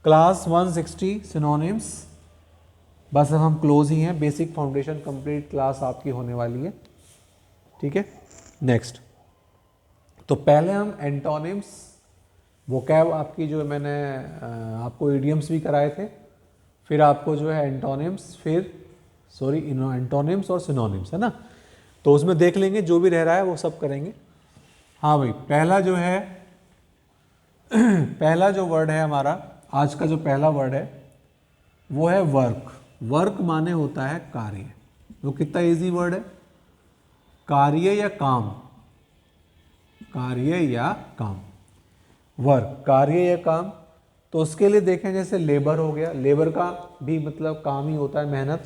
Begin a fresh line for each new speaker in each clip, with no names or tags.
Class 160 synonyms, बस अब हम क्लोज ही हैं, बेसिक फाउंडेशन कंप्लीट क्लास आपकी होने वाली है, ठीक है। नेक्स्ट, तो पहले हम एंटोनिम्स, वोकैब आपकी जो मैंने आपको इडियम्स भी कराए थे, फिर आपको जो है एंटोनिम्स, फिर एंटोनिम्स और सिनोनिम्स, है ना। तो उसमें देख लेंगे, जो भी रह रहा है वो सब करेंगे। हाँ भाई, पहला जो है पहला जो वर्ड है हमारा आज का, जो पहला वर्ड है वो है वर्क। वर्क माने होता है कार्य। वो कितना इजी वर्ड है, कार्य या काम, कार्य या काम, वर्क कार्य या काम। तो उसके लिए देखें, जैसे लेबर हो गया, लेबर का भी मतलब काम ही होता है, मेहनत।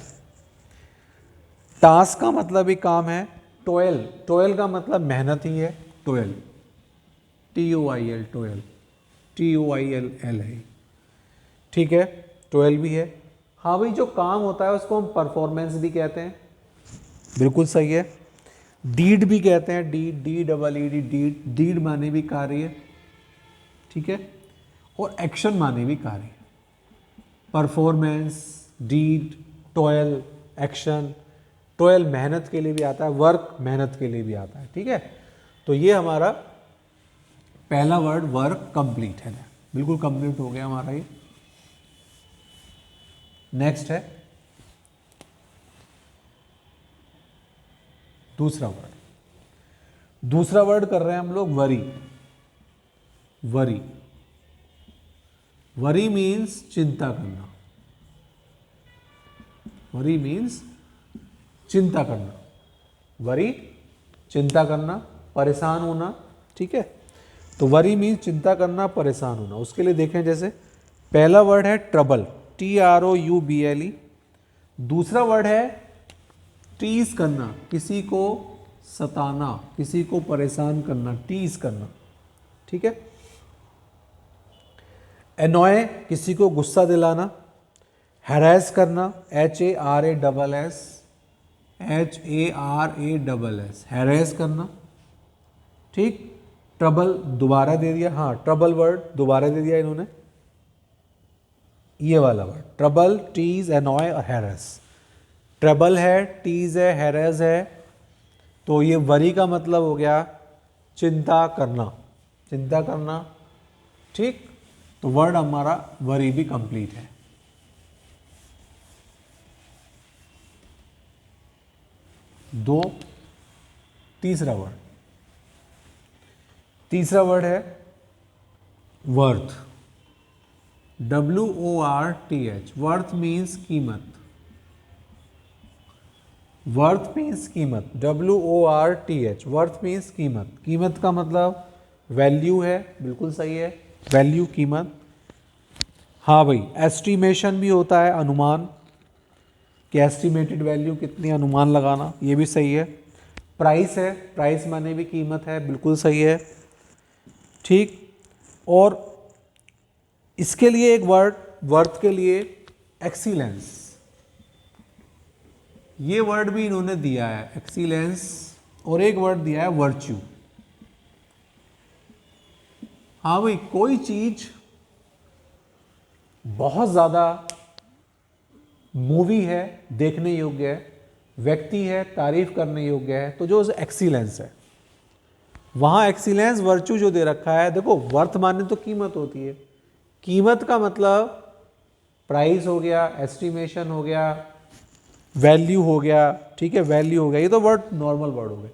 टास्क का मतलब ही काम है। टोयल, टोयल का मतलब मेहनत ही है, टोयल, TOIL, टोयल, TOILL है, ठीक है, टोयल भी है। हाँ भाई, जो काम होता है उसको हम परफॉर्मेंस भी कहते हैं, बिल्कुल सही है। डीड भी कहते हैं, DEED, डीड, डीड माने भी कार्य, ठीक है, और एक्शन माने भी कार्य। Performance, deed, toil, action. Toil मेहनत के लिए भी आता है, वर्क मेहनत के लिए भी आता है, ठीक है। तो ये हमारा पहला वर्ड वर्क कंप्लीट है, बिल्कुल कंप्लीट हो गया हमारा ये। नेक्स्ट है दूसरा वर्ड। दूसरा वर्ड कर रहे हैं हम लोग वरी। वरी, वरी मीन्स चिंता करना। वरी मीन्स चिंता करना। वरी चिंता करना, परेशान होना, ठीक है। तो वरी मीन्स चिंता करना, परेशान होना। उसके लिए देखें, जैसे पहला वर्ड है ट्रबल, TROUBLE। दूसरा वर्ड है टीज करना, किसी को सताना, किसी को परेशान करना, टीज करना, ठीक है। एनॉय, किसी को गुस्सा दिलाना। हैरेस करना, HARASS, हैरेस करना, ठीक। ट्रबल दोबारा दे दिया, हाँ ट्रबल वर्ड दोबारा दे दिया इन्होंने, ये वाला वर्ड ट्रबल, टीज, एनॉय और हैरेस। ट्रबल है, टीज है, हैरेस है। तो ये वरी का मतलब हो गया चिंता करना, चिंता करना, ठीक। तो वर्ड हमारा वरी भी कंप्लीट है। दो, तीसरा वर्ड, तीसरा वर्ड है वर्थ, WORTH। वर्थ मीन्स कीमत, वर्थ मीन्स कीमत, WORTH। वर्थ मीन्स कीमत, कीमत का मतलब वैल्यू है, बिल्कुल सही है, वैल्यू, कीमत। हाँ भाई, एस्टिमेशन भी होता है, अनुमान, कि एस्टिमेटेड वैल्यू कितनी, अनुमान लगाना, ये भी सही है। प्राइस है, प्राइस माने भी कीमत है, बिल्कुल सही है, ठीक। और इसके लिए एक वर्ड, वर्थ के लिए एक्सीलेंस, ये वर्ड भी इन्होंने दिया है, एक्सीलेंस। और एक वर्ड दिया है वर्च्यू। हाँ भाई, कोई चीज बहुत ज्यादा मूवी है, देखने योग्य है, व्यक्ति है, तारीफ करने योग्य है, तो जो एक्सीलेंस है, वहां एक्सीलेंस वर्च्यू जो दे रखा है। देखो, वर्थ माने तो कीमत होती है, कीमत का मतलब प्राइस हो गया, एस्टिमेशन हो गया, वैल्यू हो गया, ठीक है, वैल्यू हो गया, ये तो वर्ड नॉर्मल वर्ड हो गए।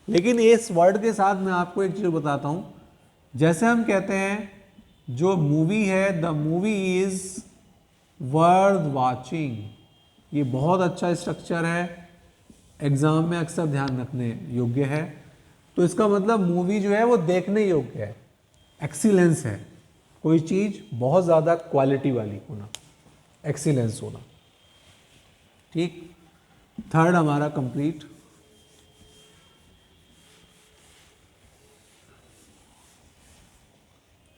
लेकिन इस वर्ड के साथ मैं आपको एक चीज बताता हूं, जैसे हम कहते हैं जो मूवी है, the movie is worth watching, ये बहुत अच्छा स्ट्रक्चर है, एग्जाम में अक्सर ध्यान रखने योग्य है। तो इसका मतलब मूवी जो है वो देखने योग्य है, एक्सीलेंस है, कोई चीज बहुत ज्यादा क्वालिटी वाली होना, एक्सीलेंस होना, ठीक। थर्ड हमारा कंप्लीट।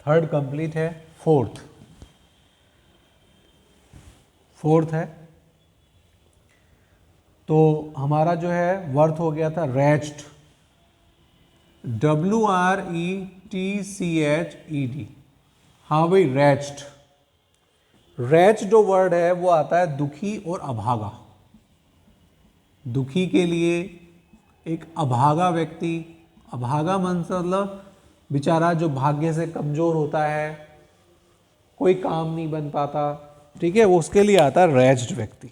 थर्ड कंप्लीट है। फोर्थ, फोर्थ है, तो हमारा जो है वर्थ हो गया था रेस्ट, WRETCHED। हाँ भाई, रेस्ट, रैच जो वर्ड है वो आता है दुखी और अभागा। दुखी के लिए एक अभागा व्यक्ति, अभागा मतलब बेचारा जो भाग्य से कमजोर होता है, कोई काम नहीं बन पाता, ठीक है, वो उसके लिए आता है रैच्ड व्यक्ति।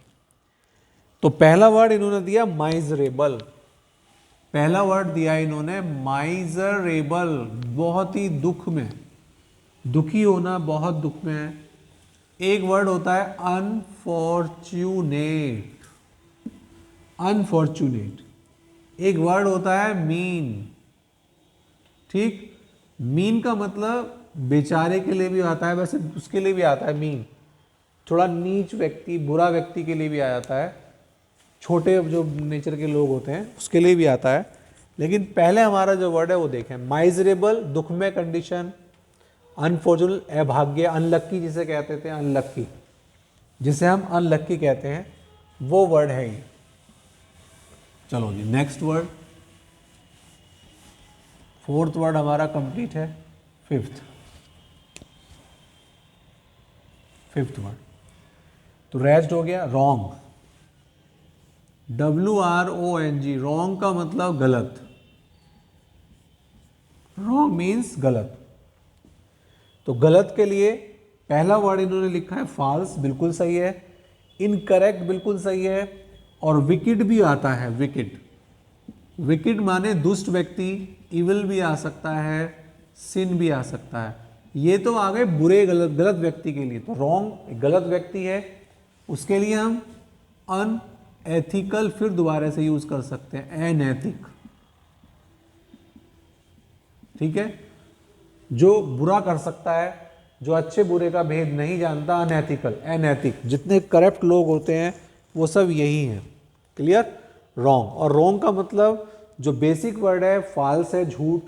तो पहला वर्ड इन्होंने दिया माइजरेबल, पहला वर्ड दिया इन्होंने माइजरेबल, बहुत ही दुख में, दुखी होना, बहुत दुख में है। एक वर्ड होता है अनफॉर्चुनेट, अनफॉर्चुनेट। एक वर्ड होता है मीन, ठीक, मीन का मतलब बेचारे के लिए भी आता है, वैसे उसके लिए भी आता है मीन, थोड़ा नीच व्यक्ति, बुरा व्यक्ति के लिए भी आ जाता है, छोटे जो नेचर के लोग होते हैं उसके लिए भी आता है। लेकिन पहले हमारा जो वर्ड है वो देखें, माइजरेबल दुख में कंडीशन, अनफॉर्चुनेट अभाग्य, अनलक्की जिसे कहते थे, अनलक्की जिसे हम अनलक्की कहते हैं, वो वर्ड है ये। चलो जी नेक्स्ट वर्ड, फोर्थ वर्ड हमारा कंप्लीट है। फिफ्थ वर्ड तो रेस्ट हो गया। रॉन्ग, WRONG, रॉन्ग का मतलब गलत, रॉन्ग मीन्स गलत। तो गलत के लिए पहला वर्ड इन्होंने लिखा है फॉल्स, बिल्कुल सही है, इनकरेक्ट बिल्कुल सही है, और विकेड भी आता है, विकेड, विकेड माने दुष्ट व्यक्ति, इविल भी आ सकता है, सिन भी आ सकता है। ये तो आ गए बुरे गलत, गलत व्यक्ति के लिए। तो रॉन्ग गलत व्यक्ति है, उसके लिए हम अनएथिकल फिर दोबारा से यूज कर सकते हैं, अनैतिक, ठीक है, जो बुरा कर सकता है, जो अच्छे बुरे का भेद नहीं जानता, अनएथिकल, अनैतिक। जितने करप्ट लोग होते हैं वो सब यही हैं, क्लियर। रॉन्ग, और रॉन्ग का मतलब जो बेसिक वर्ड है फॉल्स है, झूठ,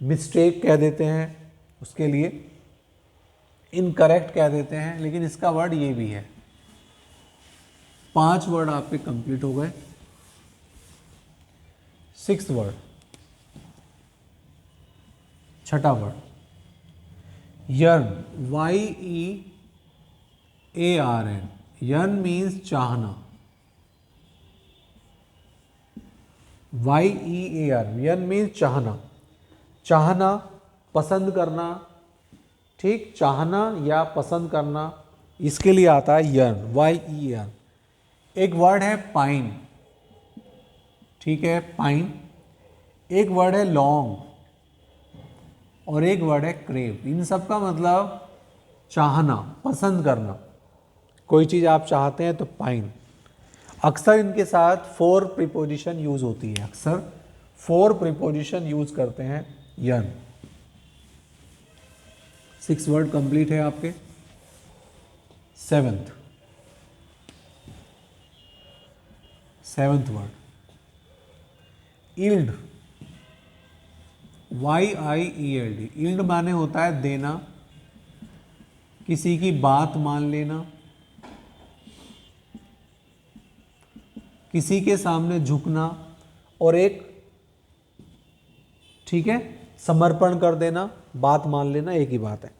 मिस्टेक कह देते हैं, उसके लिए इनकरेक्ट कह देते हैं, लेकिन इसका वर्ड ये भी है। 5 वर्ड आपके कंप्लीट हो गए। 6th वर्ड, छठा word, yearn, YEARN, yearn means चाहना, YEARN, यर्न मीन्स चाहना, चाहना, पसंद करना, ठीक, चाहना या पसंद करना, इसके लिए आता है यर्न, YEARN। एक वर्ड है पाइन, ठीक है, पाइन। एक वर्ड है लॉन्ग, और एक वर्ड है क्रेव। इन सब का मतलब चाहना, पसंद करना, कोई चीज़ आप चाहते हैं तो पाइन। अक्सर इनके साथ फोर प्रीपोजिशन यूज होती है, अक्सर फोर प्रीपोजिशन यूज करते हैं यर्न। 6 वर्ड कंप्लीट है आपके। 7th word, yield, YIELD, yield माने होता है देना, किसी की बात मान लेना, किसी के सामने झुकना, और एक, ठीक है, समर्पण कर देना, बात मान लेना, एक ही बात है।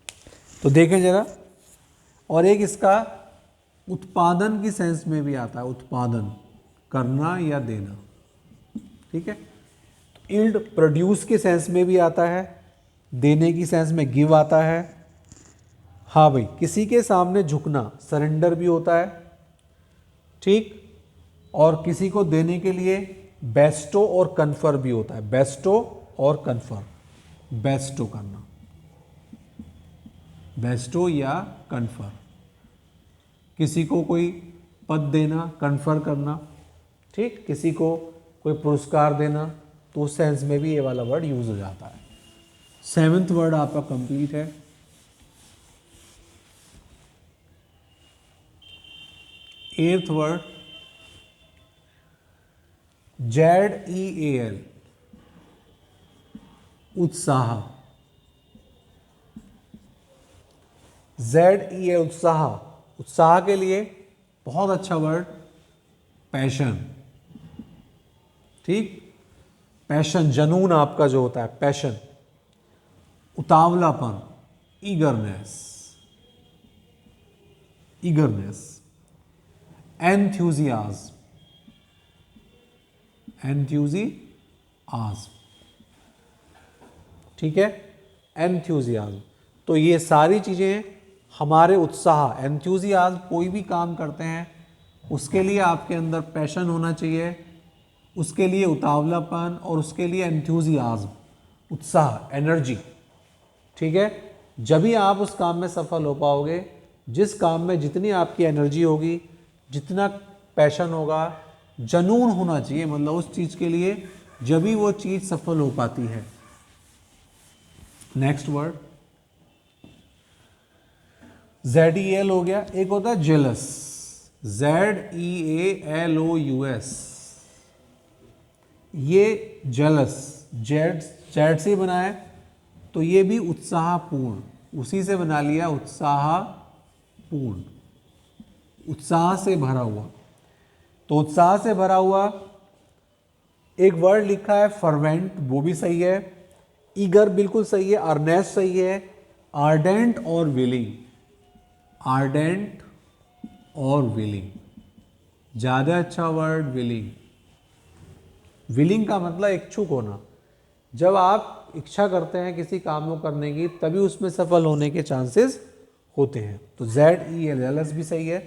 तो देखें जरा, और एक इसका उत्पादन की सेंस में भी आता है, उत्पादन करना या देना, ठीक है। ईल्ड प्रोड्यूस के सेंस में भी आता है, देने की सेंस में गिव आता है। हाँ भाई, किसी के सामने झुकना सरेंडर भी होता है, ठीक, और किसी को देने के लिए बेस्टो और कन्फर भी होता है, बेस्टो और कन्फर, बेस्टो करना, बेस्टो या कन्फर, किसी को कोई पद देना, कन्फर करना, ठीक, किसी को कोई पुरस्कार देना, तो उस सेंस में भी ये वाला वर्ड यूज हो जाता है। 7th वर्ड आपका कंप्लीट है। 8th वर्ड, ZEAL, उत्साह, ZEAL, उत्साह। उत्साह के लिए बहुत अच्छा वर्ड पैशन, ठीक, पैशन, जनून आपका जो होता है, पैशन, उतावलापन, ईगरनेस, ईगरनेस, एंथ्यूजियाज्म, एंथ्यूजियाज्म, ठीक है, एंथ्यूजियाज्म। तो ये सारी चीज़ें हमारे उत्साह, एंथ्यूजियाज्म, कोई भी काम करते हैं उसके लिए आपके अंदर पैशन होना चाहिए, उसके लिए उतावलापन और उसके लिए एंथ्यूजियाज्म, उत्साह, एनर्जी, ठीक है। जब भी आप उस काम में सफल हो पाओगे, जिस काम में जितनी आपकी एनर्जी होगी, जितना पैशन होगा, जनून होना चाहिए मतलब उस चीज़ के लिए, जब भी वो चीज़ सफल हो पाती है। नेक्स्ट वर्ड ZEL हो गया। एक होता है जेलस, ZEALOUS, ये जेलस, जेड से बना है, तो ये भी उत्साहपूर्ण, उसी से बना लिया, उत्साहपूर्ण, उत्साह से भरा हुआ। तो उत्साह से भरा हुआ एक वर्ड लिखा है फर्वेंट, वो भी सही है, ईगर बिल्कुल सही है, अर्नेस्ट सही है, आर्डेंट और विलिंग, आर्डेंट और विलिंग, ज़्यादा अच्छा वर्ड विलिंग। विलिंग का मतलब इच्छुक होना, जब आप इच्छा करते हैं किसी काम को करने की तभी उसमें सफल होने के चांसेस होते हैं। तो ZELS भी सही है।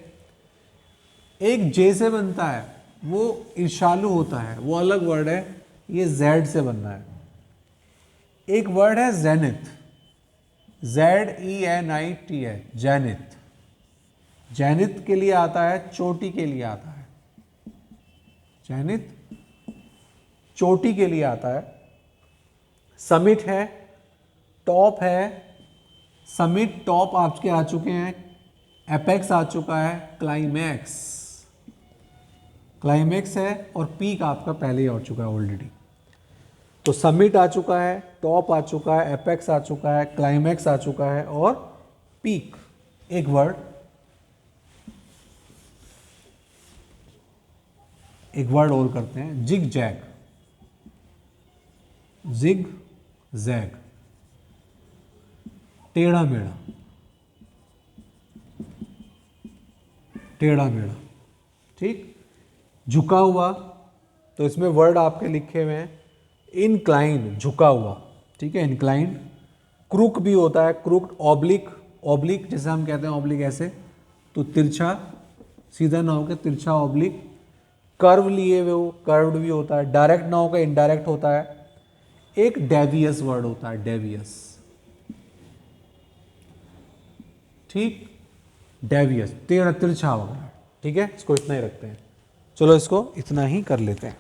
एक जे से बनता है, वो ईर्ष्यालु होता है, वो अलग वर्ड है, ये जेड से बनना है। एक वर्ड है जेनिथ, ZENITH, जेनिथ, जेनिथ के लिए आता है, चोटी के लिए आता है, जेनिथ चोटी के लिए आता है। समिट है, टॉप है, समिट टॉप आपके आ चुके हैं, एपेक्स आ चुका है, क्लाइमैक्स, क्लाइमैक्स है, और पीक आपका पहले ही आ चुका है ऑलरेडी। तो समिट आ चुका है, टॉप आ चुका है, एपेक्स आ चुका है, क्लाइमैक्स आ चुका है, और पीक। एक वर्ड, एक वर्ड और करते हैं, जिग जैग, जिग जैग, टेढ़ा मेढ़ा, टेढ़ा मेढ़ा, ठीक। झुका हुआ, तो इसमें वर्ड आपके लिखे हुए हैं, इनक्लाइन, झुका हुआ, ठीक है, इनक्लाइन। क्रूक भी होता है, क्रूक, ऑब्लिक, ऑब्लिक जैसे हम कहते हैं ऑब्लिक ऐसे, तो तिरछा, सीधा ना होकर तिरछा, ऑब्लिक। कर्व लिए हुए हो, कर्व्ड भी होता है, डायरेक्ट ना होकर इनडायरेक्ट होता है। एक डेवियस वर्ड होता है, डेवियस, ठीक, डेवियस, टेढ़ा तिरछा वगैरह, ठीक है। इसको इतना ही रखते हैं, चलो इसको इतना ही कर लेते हैं।